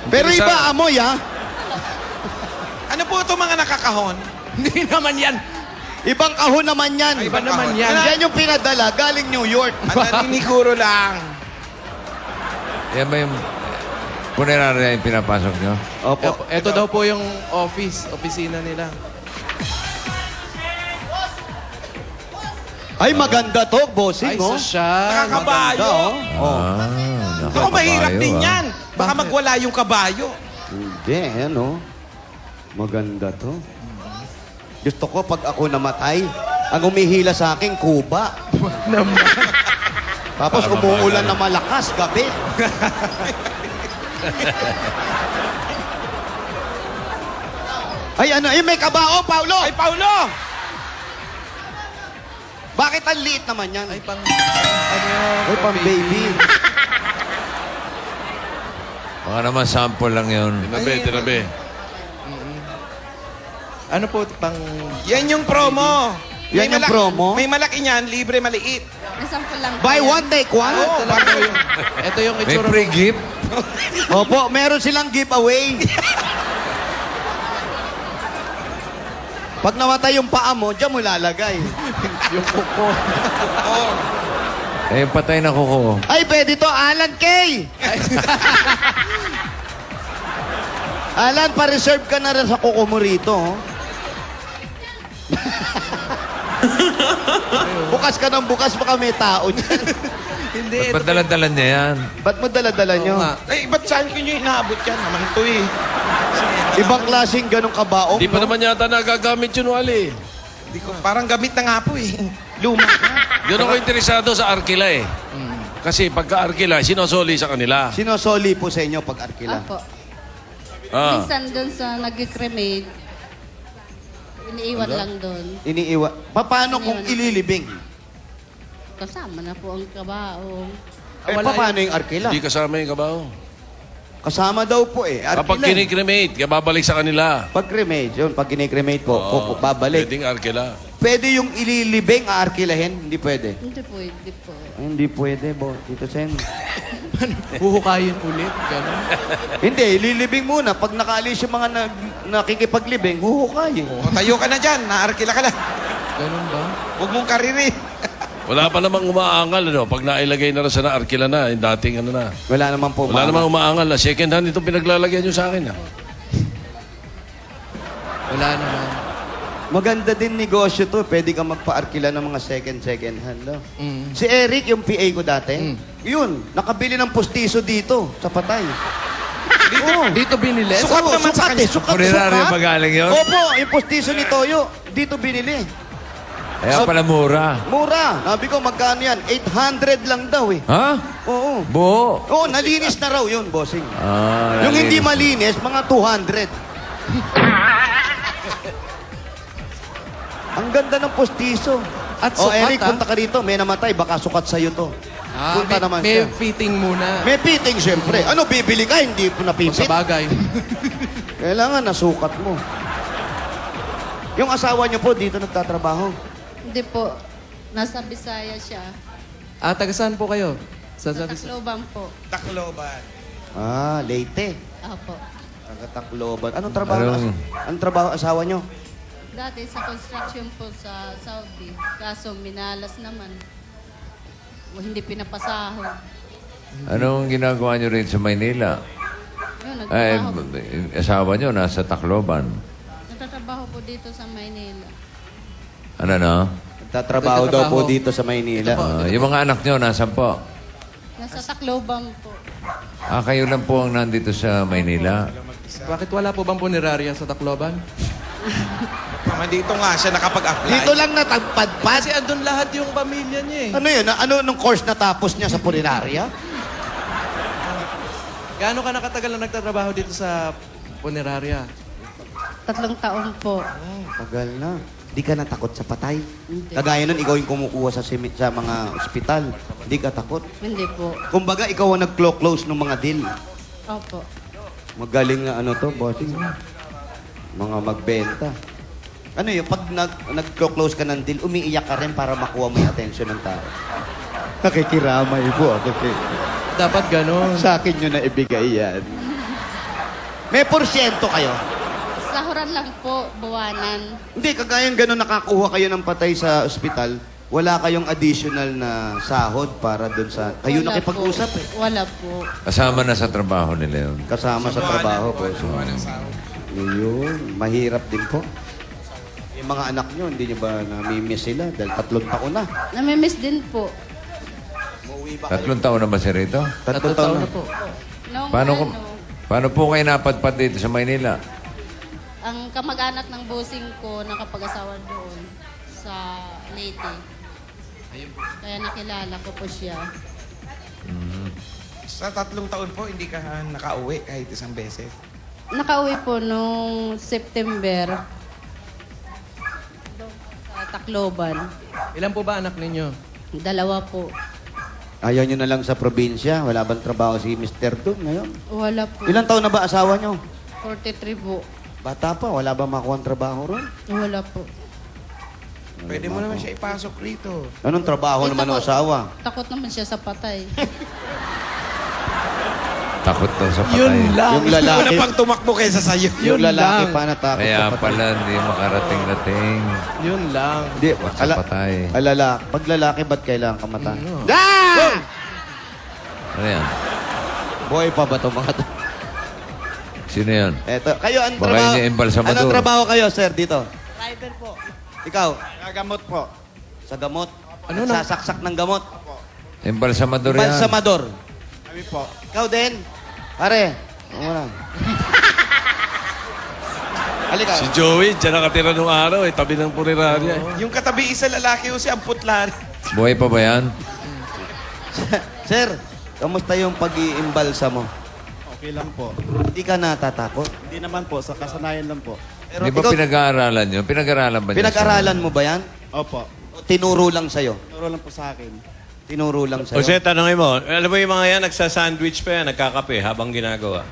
Pero iba amoy, ha? Ano po ito mga nakakahon? Hindi naman yan. Ibang kahon naman yan. Ay, Iba naman yan. Yan yung pinadala, galing New York. Ang naniniguro lang. Yan ba yung punerarya yung pinapasok nyo? Opo. Ito daw po yung opisina nila. Ay, maganda to, bossing, Ay, oh. sosyal. Nakakabayo. Oh. Ako mahirap din ah. yan. Baka Bakit? magwala yung kabayo. Hindi, ano. Maganda to. Gusto ko pag ako namatay, ang umihila sa akin, kuba. Tapos umuulan na malakas, gabi. Ay, ano, may kabao, Paulo! Ay, Paulo! Bakit ang liit naman yan? Ay, pang... Ano yun? Ay, pang baby. Baka naman sample lang yun. Tinabi. Ano po, pang... Yan yung promo. Yan yung promo? May malaki niyan, libre maliit. Nasample lang po Buy yan. one, take one? Ito lang po yung... Ito yung May itsura. free gift? Opo, meron silang giveaway. Pag namatay yung paa mo, dyan mo lalagay. Yung kuko. Eh, yung patay na kuko. Ay, pwede to, Alan K. Alan, pa-reserve ka na rin sa kuko mo rito. Oh. Bukas ka ng bukas, baka may tao dyan. Hindi, Ba't dala-dala niya yan? Ba't mo dala-dala nyo? Oo nga. Ay, ba't saan ko nyo inaabot yan? Naman ito eh. Ibang klaseng ganong kabaong, Di pa no? naman yata nagagamit yun, Wally. Di ko, parang gamit na nga po eh. Luma na. Doon ako interesado sa Arkila eh. Kasi pagka-Arkila, sinosoli sa kanila. Sinosoli po sa inyo pag arkila. Opo. Ah. Minsan doon sa nag-cremate, iniiwan lang doon. Iniiwa. Paano kung ililibing? Kasama na po ang kabaong. Eh, Wala paano yung arkila? Hindi kasama yung kabaho. Kasama daw po eh. Kapag Arkila. kinikremate, kaya babalik sa kanila. Pag cremate, yun. Pag kinikremate po, babalik. Pwedeng Arkila. Pwede yung ililibing, aarkilahin? Hindi pwede. Hindi po, hindi po. Ay, hindi pwede, bo. Tito Sen. Huhukayin ulit. Ganun. Hindi, ililibing muna. Pag nakaalis yung mga nakikipaglibing, huhukayin. O, tayo ka na dyan. Naarkila ka na. Ganun ba? Huwag mong kariri. Wala pa namang umaangal, ano? Pag nailagay na rin sa Arkila na, yung dating ano na. Wala naman po. Wala namang umaangal na. Second hand itong pinaglalagyan nyo sa akin, ah. Wala naman. Maganda din negosyo to. Pwede ka magpa-arkila ng mga second hand. No? Mm. Si Eric, yung PA ko dati, Mm. yun, nakabili ng pustiso dito, sa Patay. Oo. Dito binili? Sukat Oo, naman sa sukat kanya. eh, sukat, Punerarya sukat. magaling yun? Opo, yung pustiso ni Toyo, dito binili. Kaya pala mura. Mura. Sabi ko, magkano yan? 800 lang daw eh. Ha? Oo. Buo? Oo, nalinis na raw yun, bossing. Ah, Yung hindi nalinis. malinis, mga 200. Ang ganda ng postiso. At Oh, sukat, Eric, ah. punta ka rito. May namatay, baka sukat sa'yo to. Punta naman may siya. fitting muna. May fitting, syempre. Ano, bibili ka, hindi po Sa napipit. bagay. Kailangan nasukat mo. Yung asawa niyo po, dito nagtatrabaho. Hindi po. Nasa Bisaya siya. Taga saan po kayo? Sa Sa Tacloban po. Takloban. Ah, Leyte. Opo. Taga-Tacloban. Anong trabaho? Anong trabaho asawa niyo? Dati sa construction po sa Saudi. Kaso minalas naman. Hindi pinapasahod. Anong ginagawa nyo rin sa Maynila? Yun, Ay, nagtrabaho. asawa nyo nasa Tacloban. Nagtatrabaho po dito sa Maynila. Ano na? Nagtatrabaho daw po dito sa Maynila. Yung mga anak nyo, nasan po? Nasa Tacloban po. Kayo lang po ang nandito sa Maynila. Bakit wala po bang punerarya sa Tacloban? Mama, dito nga siya nakapag-apply. Dito lang natagpadpad. Kasi andun lahat yung pamilya niya eh. Ano yun? Ano nung course na tapos niya sa punerarya? Gaano ka nakatagal na nagtatrabaho dito sa punerarya? 3 taon po. Tagal na. Di ka natakot sa patay? Hindi. Kagaya nun, ikaw yung kumukuha sa mga ospital. Di ka takot. Hindi po. Kumbaga, ikaw ang nag-close ng mga deal. Opo. Magaling na ano to, bossing. Mga magbenta. Ano yun, pag nag-close ka ng deal, umiiyak ka rin para makuha mo yung atensyon ng tao. Nakikiramay po ako. Dapat ganon. Sa akin yun na ibigay yan. May porsyento kayo. Sahuran lang po, buwanan. Hindi, kagayang gano'n nakakuha kayo ng patay sa ospital, wala kayong additional na sahod para doon sa... Kayo Wala nakipag-usap po. eh. Wala po. Kasama na sa trabaho nila yun. Kasama sa trabaho po. Yun, mahirap din po. Yung mga anak nyo, hindi nyo ba namimiss sila? Dahil 3 taon na. Namimiss din po. 3 taon na ba siya rito? 3 taon na. po. Nung Paano po kayo napadpad dito sa Maynila? ang kamag-anak ng bossing ko nakapag-asawa doon sa Leyte. Kaya nakilala ko po siya. Sa 3 taon po, hindi ka nakauwi kahit isang beses. Nakauwi po nung September doon sa Tacloban. Ilan po ba anak ninyo? 2 po. Ayaw nyo na lang sa probinsya. Wala bang trabaho si Mr. Doon ngayon? Wala po. Ilang taon na ba asawa nyo? 43 po. Bata pa, wala ba makuha trabaho ron? Wala po. Pwede mo naman siya ipasok rito. Anong trabaho naman ng asawa? Takot naman siya sa patay. Takot daw sa patay. Yun lang. Yung lalaki, Una pang tumakbo kaysa sa'yo. yung Yun lalaki lang. pa natakot Kaya sa patay. pala hindi makarating-dating. Yun lang. Hindi, Sa patay. Pag lalaki, ba't kailangan kamatan? No. Ano yan? Boy pa ba ito mga to? Sino yan? Eto, kayo, ang Baka trabaho... yun yung embalsamador. Anong trabaho kayo, sir, dito? Driver po. Ikaw? Gagamot po. Sa gamot? Ano na? Sasaksak ng gamot? Embalsamador yan. Balsamador? Kami po. Ikaw din? Pare, ano Halika. Si Joey, dyan nakatira nung araw eh. Tabi ng punerarya eh. Yung katabi isa lalaki o si ang putla. Buhay pa ba yan? Sir, kamusta yung pag-iimbalsa mo? Okay lang po. Hindi ka natatakot? Hindi naman po, sa kasanayan lang po. Pero Di ba ikaw, pinag-aaralan yun? Pinag-aaralan ba niya? pinag-aralan mo ba yan? Opo. O tinuro lang sa'yo? Turo lang po sa akin. Tinuro lang sa'yo? Jose, tanongin mo, alam mo yung mga yan, nagsasandwich pa yan, nagkakape habang ginagawa.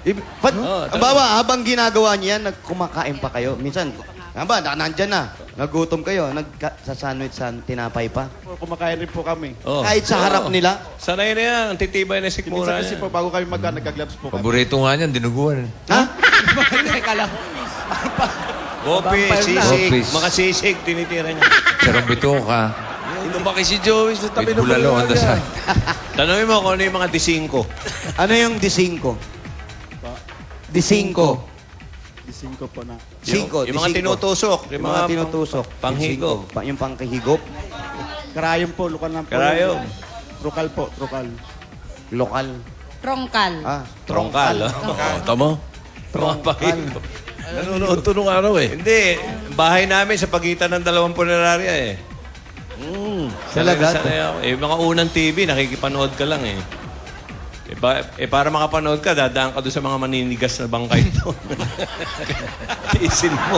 Bawa, habang ginagawa niya, kumakain pa kayo. Minsan, nandyan na. Nagutom kayo, nagsasandwich sa tinapay pa. Kumakain rin po kami. Oh. Kahit sa harap nila. Sanay na yan, ang titibay na Minsan sikmura kasi yan. po, bago kami nag-gloves po kami. Paborito nga niyan, dinuguan. Ha? Teka lang. Bopi, Vampire na. sisig, Bopis. mga sisig, tinitira niya. Sarang bito ka. Lumaki si Joey sa tabi With ng bulalo on the punerarya. side. Tanongin mo kung ano yung mga disingko. Ano yung disingko? Disingko. Disingko po na. Cinco, Yung mga disingko. tinutusok. Yung mga tinutusok. Panghigop. Disingko. Yung panghihigop. Karayom po, lukan lang po. Karayom. Trukal po, trukal. Lokal. Trongkal. Trongkal. Tama? Mga pahigop. Nanonood to nung araw eh. Hindi, bahay namin sa pagitan ng 2 punerarya eh. Talaga? Sanay ako. Eh, mga unang TV, nakikipanood ka lang eh. Para makapanood ka, dadaan ka doon sa mga maninigas na bangkay doon. Tiisin mo.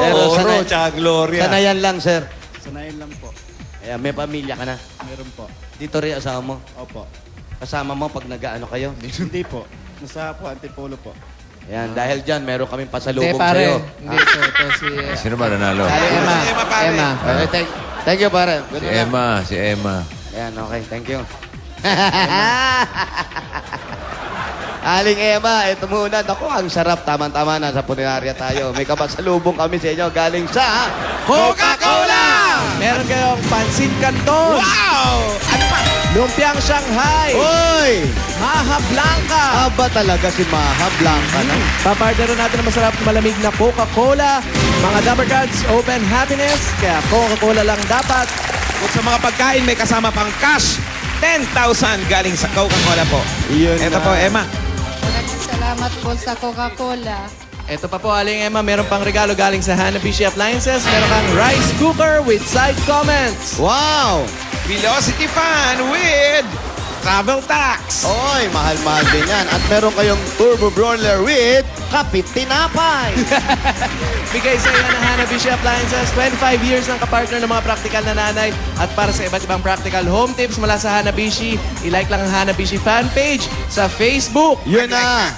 Pero Oro, sanay- tsaka Gloria. Sanayan lang, sir. Sanayin lang po. Ayan, may pamilya ka na. Meron po. Dito rin asawa mo. Opo. Kasama mo pag nag-ano kayo. Hindi po. Nasa po, Antipolo po. Ayan, dahil dyan, meron kaming Hindi, pasalubong pare. sa'yo. Hindi, ito si... Sino ba nanalo? Emma. Emma, pare. Emma. Thank you, pare. Si Emma, si Emma. Ayan, okay. Thank you. Aling Emma, ito muna. Naku, ang sarap. Tama-tama na sa punerarya tayo. May kapasalubong kami sa inyo galing sa Coca-Cola! Meron kayong pansit canton. Wow! Ano pa? Lumpiang Shanghai. Uy! Maha Blanca. Aba talaga si Maha Blanca na. Papartner natin ang masarap na malamig na Coca-Cola. Mga Dapper Cards, open happiness. Kaya Coca-Cola lang dapat. Kung sa mga pagkain, may kasama pang cash. 10,000 galing sa Coca-Cola po. Yun Ito na. po, Emma. Maraming salamat po sa Coca-Cola. Ito pa po, Aling Emma, meron pang regalo galing sa Hanabishi Appliances. Meron kang rice cooker with side comments. Wow! Velocity fan with travel tax. Oy, mahal-mahal din yan. At meron kayong turbo brawler with kapit tinapay. Bigay sa iyo ng Hanabishi Appliances. 25 years ng kapartner ng mga practical na nanay. At para sa iba't ibang practical home tips mula sa Hanabishi, i-like lang ang Hanabishi fan page sa Facebook. Yun na.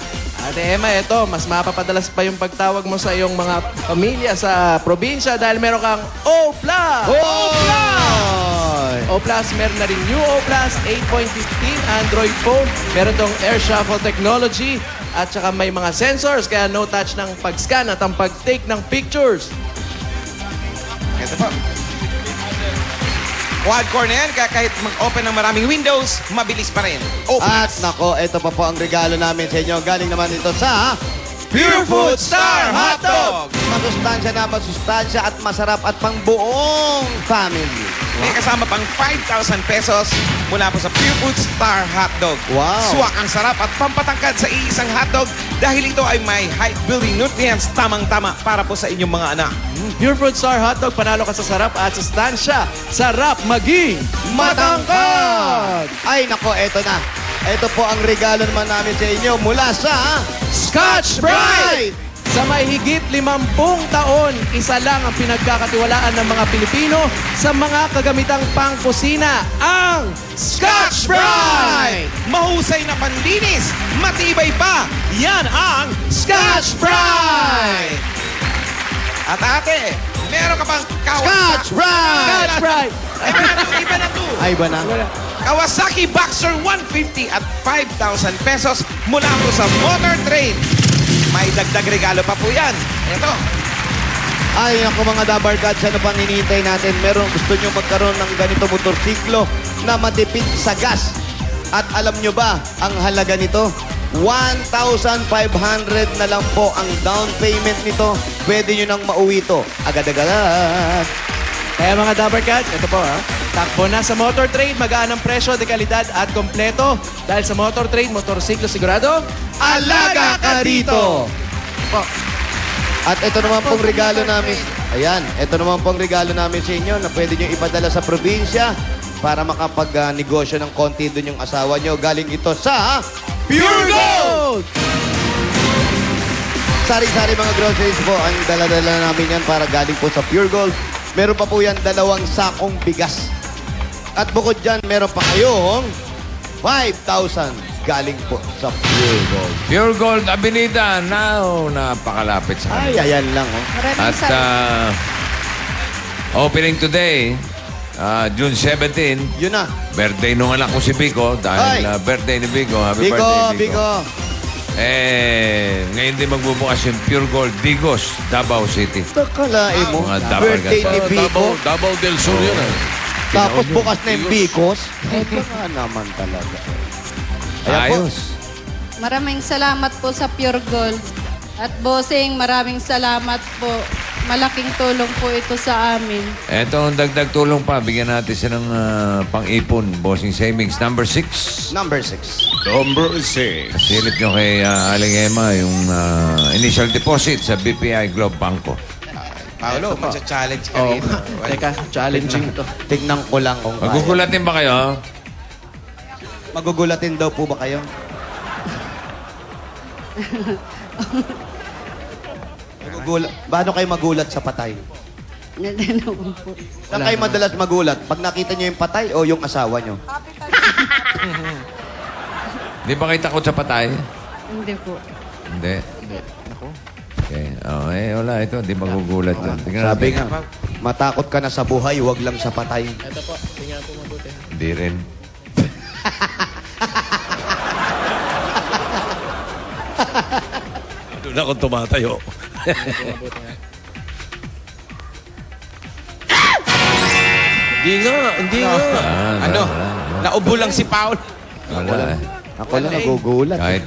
Ate Emma, ito, mas mapapadalas pa yung pagtawag mo sa iyong mga pamilya sa probinsya dahil meron kang O+. Oy! O+, meron na rin new O+, 8.15 Android phone. Meron tong air shuffle technology. at saka may mga sensors kaya no touch ng pag-scan at ang pag-take ng pictures. Ito po. Quad-core na yan, kaya kahit mag-open ng maraming windows, mabilis pa rin. Open. At nako, ito pa po ang regalo namin sa inyo. Galing naman ito sa Pure Food Star Hotdog! masustansya at masarap at pang buong family. May kasama pang 5,000 pesos mula po sa Pure Food Star Hotdog. Wow. Swak ang sarap at pampatangkad sa iisang hotdog dahil ito ay may height-building nutrients tamang-tama para po sa inyong mga anak. Pure Fruit Star Hotdog, panalo ka sa sarap at sustansya. Sarap maging matangkad! Ay nako, eto na. Ito po ang regalo naman namin sa inyo mula sa Scotch Brite! Sa may higit 50 taon, isa lang ang pinagkakatiwalaan ng mga Pilipino sa mga kagamitang pangkusina, ang Scotch Brite! Mahusay na panlinis, matibay pa, yan ang Scotch Brite! At ate, meron ka pang Scotch Brite! Scotch Brite! Iba na to. Ay ba na? Kawasaki Boxer 150 at 5,000 pesos mula po sa Motor Trade. May dagdag regalo pa po yan. Ito. Ay nako mga Dabarkads, ano pang hinihintay natin? Meron gusto nyo magkaroon ng ganito motorsiklo na matipid sa gas. At alam nyo ba, ang halaga nito? 1,500 na lang po ang down payment nito. Pwede nyo nang mauwi ito. Agad-agad. Kaya mga Dabarkads, ito po ha. Takbo na sa Motor Trade, magaan ang presyo, dekalidad at kompleto. Dahil sa Motor Trade, motorsiklo sigurado, Alaga ka rito! Po. At ito naman pong regalo namin. Ayan, ito naman pong regalo namin sa inyo na pwede nyo ipadala sa probinsya para makapag-negosyo ng konti doon yung asawa nyo. Galing ito sa Pure Gold! Sari-sari mga groceries po ang dala-dala namin yan para galing po sa Pure Gold. Meron pa po yan 2 sakong bigas. At bukod dyan, meron pa kayong 5,000 galing po sa Pure Gold. Pure Gold Avenida, now napakalapit sa Ay, kanila. ayan lang oh. At opening today, June 17, Yun na. birthday nung anak ko si Biko. Dahil Ay! birthday ni Biko. Happy Biko, birthday, Biko. Ngayon din magbubukas yung Pure Gold Digos, Davao City. Takalain mo. Mga dapat Birthday ka ni sa- Biko. Davao del Sur yun eh. Tapos bukas na yung Bikos. Eh, baka naman talaga. Ayan po. Ayos. Maraming salamat po sa Pure Gold. At bossing, maraming salamat po. Malaking tulong po ito sa amin. Eto ang dagdag tulong pa. Bigyan natin silang pang-ipon. Bossing Savings number 6. Number 6. Number 6. Silip nyo kay Aling Emma yung initial deposit sa BPI Globe Banco. Paolo, magsa-challenge ka Oh, rito. teka, challenging to. Tignan ko lang kung kaya. Magugulatin ba kayo? Magugulatin daw po ba kayo? Paano kayo magulat sa patay? Saan kayo madalas magulat? Pag nakita nyo yung patay o yung asawa nyo? Di ba kayo takot sa patay? Hindi po. Hindi. Okay. Oh, wala. Ito, di magugulat yan. Tingnan Sabi natin. nga, matakot ka na sa buhay, wag lang sa patay. Ito po, tingnan po mabuti. Hindi rin. Doon ako tumatayo. Hindi nga. Ano? Naubo lang si Paolo. Wala. Ako lang nagugulat. Kahit